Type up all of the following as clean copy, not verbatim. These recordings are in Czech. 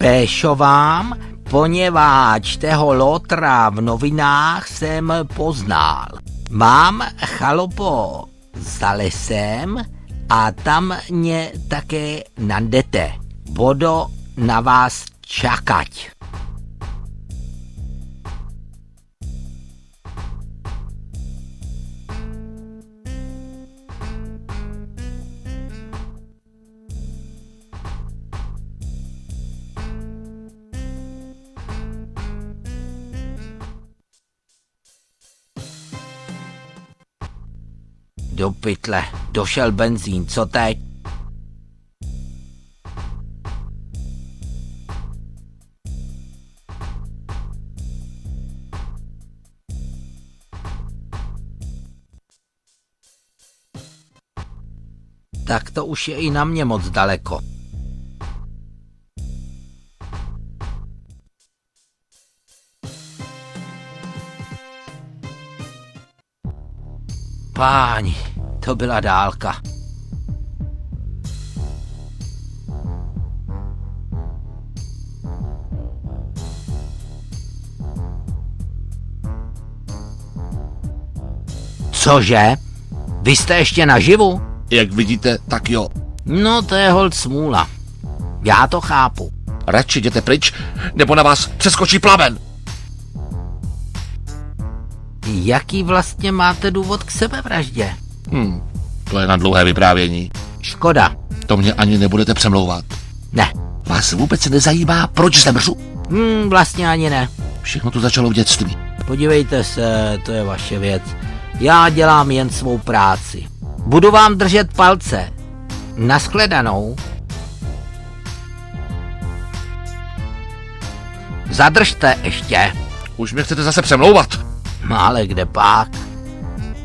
Péšovám, poněvadž toho lotra v novinách jsem poznal. Mám chalupu za lesem a tam mě také najdete. Budu na vás čekat. Do pytle, došel benzín, co teď? Tak to už je i na mě moc daleko. Páni, to byla dálka. Cože? Vy jste ještě naživu? Jak vidíte, tak jo. No to je holt smůla. Já to chápu. Radši jděte pryč, nebo na vás přeskočí plamen. Jaký vlastně máte důvod k sebevraždě? To je na dlouhé vyprávění. Škoda. To mě ani nebudete přemlouvat. Ne. Vás vůbec nezajímá, proč zemřu? Vlastně ani ne. Všechno to začalo v dětství. Podívejte se, to je vaše věc. Já dělám jen svou práci. Budu vám držet palce. Nashledanou. Zadržte ještě. Už mě chcete zase přemlouvat. Ale kde pak?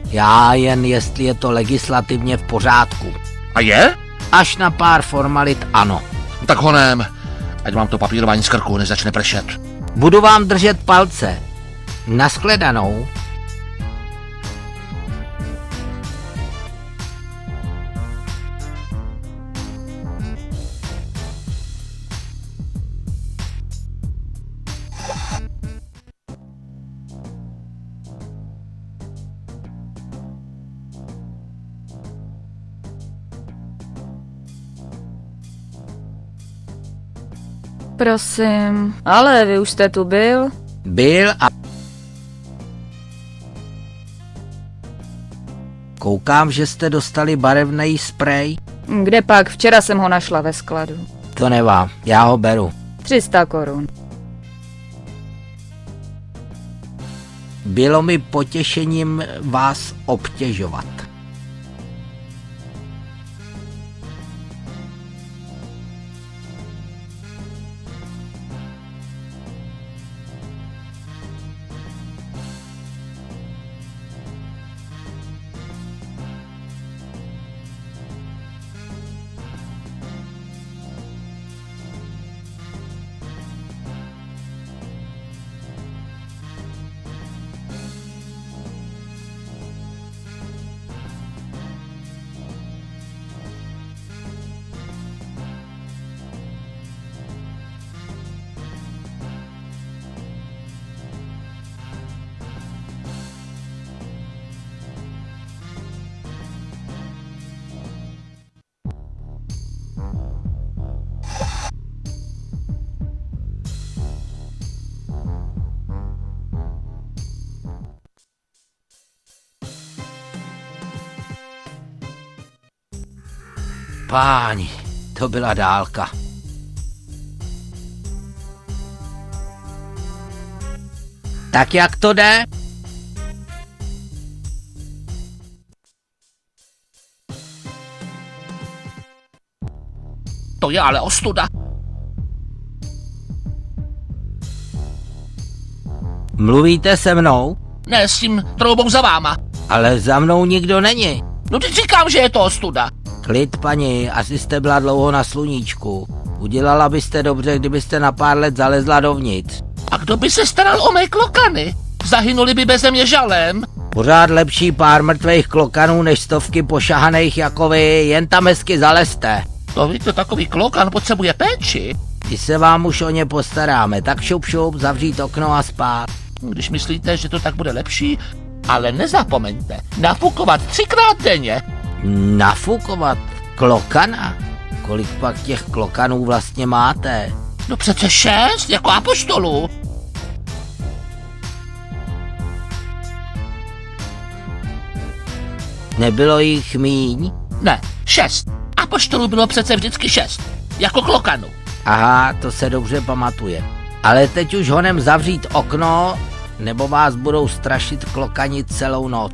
Já jen jestli je to legislativně v pořádku. A je? Až na pár formalit ano. Tak honem, ať mám to papírování z krku, než začne pršet. Budu vám držet palce. Nashledanou. Prosím, ale vy už jste tu byl? Byl a... Koukám, že jste dostali barevný sprej. Kde pak? Včera jsem ho našla ve skladu. To nevá, já ho beru. 300 korun. Bylo mi potěšením vás obtěžovat. Páni, to byla dálka. Tak jak to jde? To je ale ostuda. Mluvíte se mnou? Ne, s tím troubou za váma. Ale za mnou nikdo není. No teď říkám, že je to ostuda. Klid, paní, asi jste byla dlouho na sluníčku. Udělala byste dobře, kdybyste na pár let zalezla dovnitř. A kdo by se staral o mé klokany? Zahynuli by beze mě žalem. Pořád lepší pár mrtvých klokanů, než stovky pošahaných jako vy, jen tam hezky zalezte. To víte, takový klokan potřebuje péči. My se vám už o ně postaráme, tak šup, zavřít okno a spát. Když myslíte, že to tak bude lepší, ale nezapomeňte, nafukovat 3krát denně. Nafukovat klokana? Kolik pak těch klokanů vlastně máte? No přece 6, jako apoštolů. Nebylo jich míň? Ne, 6. Apoštolů bylo přece vždycky 6, jako klokanů. Aha, to se dobře pamatuje. Ale teď už honem zavřít okno, nebo vás budou strašit klokani celou noc.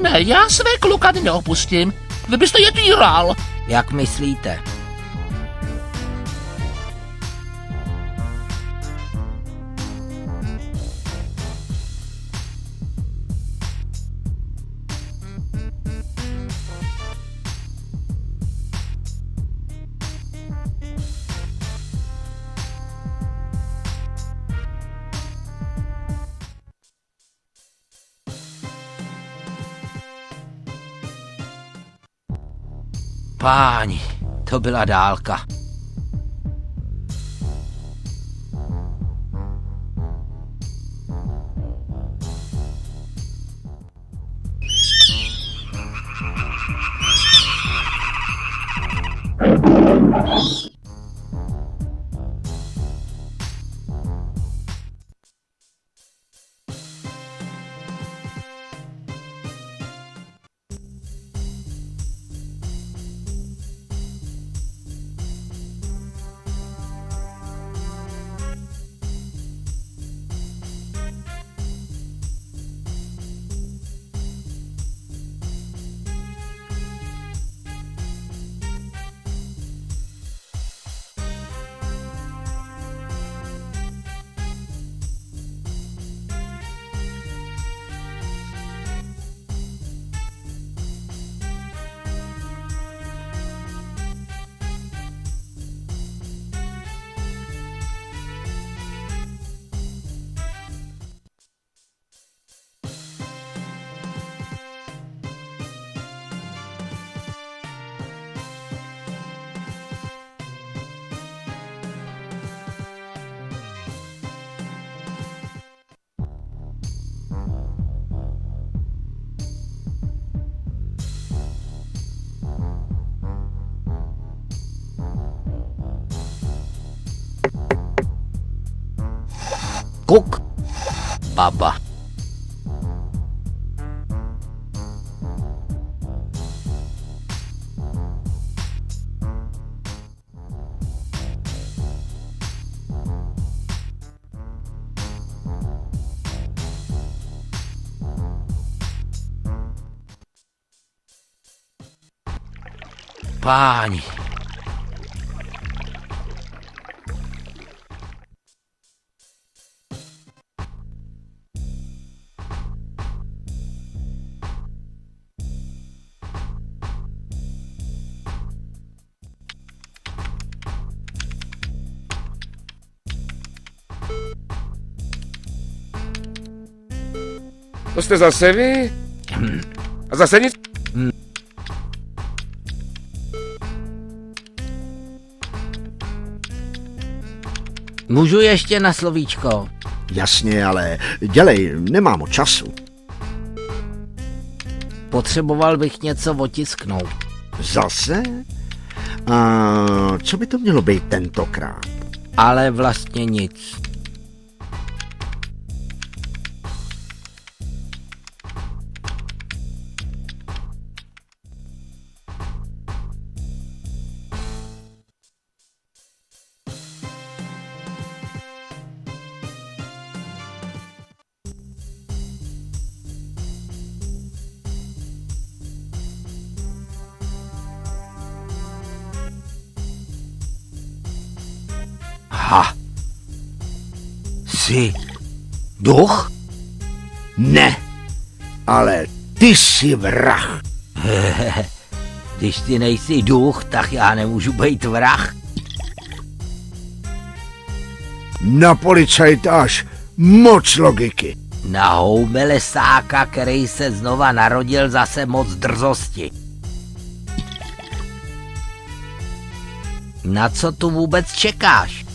Ne, já své klokany neopustím. Vy byste je týral. Jak myslíte? Páni, to byla dálka. Kuk, baba. Páni. To jste zase vy? A zase nic? Můžu ještě na slovíčko? Jasně, ale dělej, nemám moc času. Potřeboval bych něco otisknout. Zase? A co by to mělo být tentokrát? Ale vlastně nic. Ha! Jsi duch? Ne, ale ty jsi vrah. Když ty nejsi duch, tak já nemůžu být vrah. Na policajta až moc logiky. Na houmelesáka, který se znova narodil, zase moc drzosti. Na co tu vůbec čekáš?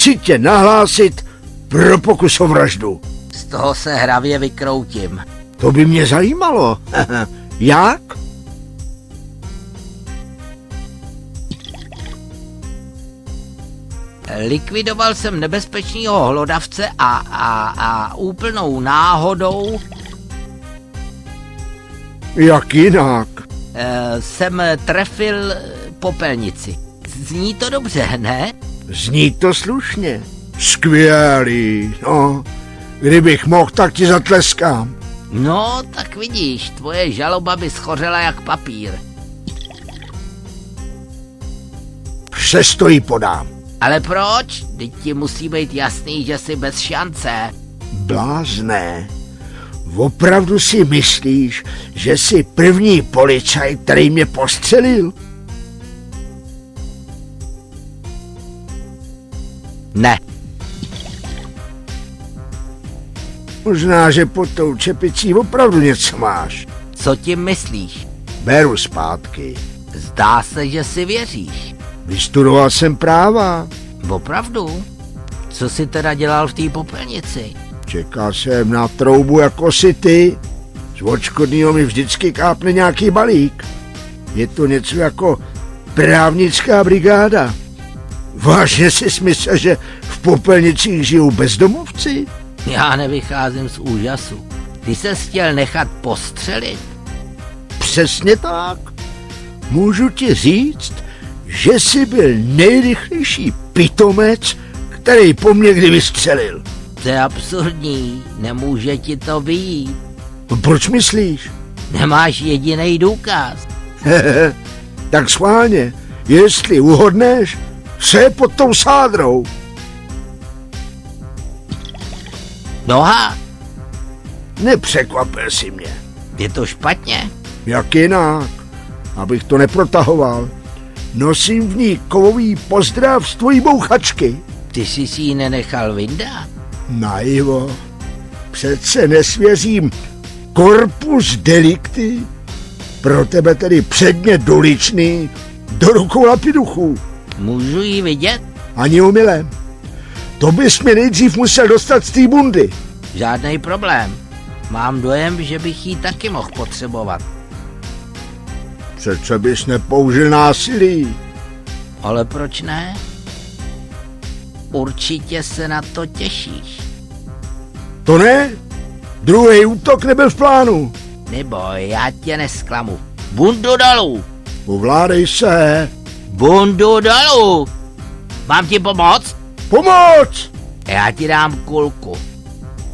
chci tě nahlásit pro pokus o vraždu. Z toho se hravě vykroutím. To by mě zajímalo. Jak? Likvidoval jsem nebezpečného hlodavce a úplnou náhodou Jak jinak? jsem trefil popelnici. Zní to dobře, ne? Zní to slušně. Skvělý, no. Kdybych mohl, tak ti zatleskám. No, tak vidíš, tvoje žaloba by schořela jak papír. Přesto ji podám. Ale proč? Teď ti musí být jasný, že jsi bez šance. Blázné. Opravdu si myslíš, že jsi první policajt, který mě postřelil? Ne. Možná, že pod tou čepicí opravdu něco máš. Co tím myslíš? Beru zpátky. Zdá se, že si věříš. Vystudoval jsem práva. Opravdu? Co jsi teda dělal v té popelnici? Čekal jsem na troubu jako si ty. Z odškodného mi vždycky kápne nějaký balík. Je to něco jako právnická brigáda. Vážně si myslel, že v popelnicích žijou bezdomovci? Já nevycházím z úžasu. Ty ses chtěl nechat postřelit? Přesně tak. Můžu ti říct, že jsi byl nejrychlejší pitomec, který po mně kdy vystřelil. To je absurdní, nemůže ti to vyjít. Proč myslíš? Nemáš jediný důkaz. Tak schválně, jestli uhodneš, co je pod tou sádrou. Noha, Nepřekvapil si mě. je to špatně? Jak jinak? Abych to neprotahoval. Nosím v ní kovový pozdrav z tvojí bouchačky. Ty jsi si ji nenechal vyndat? Naivo. Přece nesvěřím corpus delicti. Pro tebe tedy předmět doličný do rukou lapiduchů. Můžu ji vidět? Ani omylem. To bys mě nejdřív musel dostat z té bundy. Žádný problém. Mám dojem, že bych ji taky mohl potřebovat. Přece bys nepoužil násilí. Ale proč ne? Určitě se na to těšíš. To ne? Druhý útok nebyl v plánu. Neboj, já tě nesklamu. Bundu dolů! Ovládej se. Bundu dolů! Mám ti pomoct? Pomoc! Já ti dám kulku.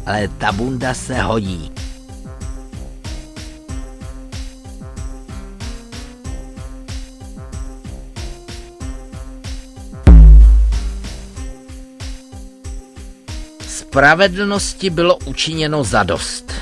Ale ta bunda se hodí. Spravedlnosti bylo učiněno zadost.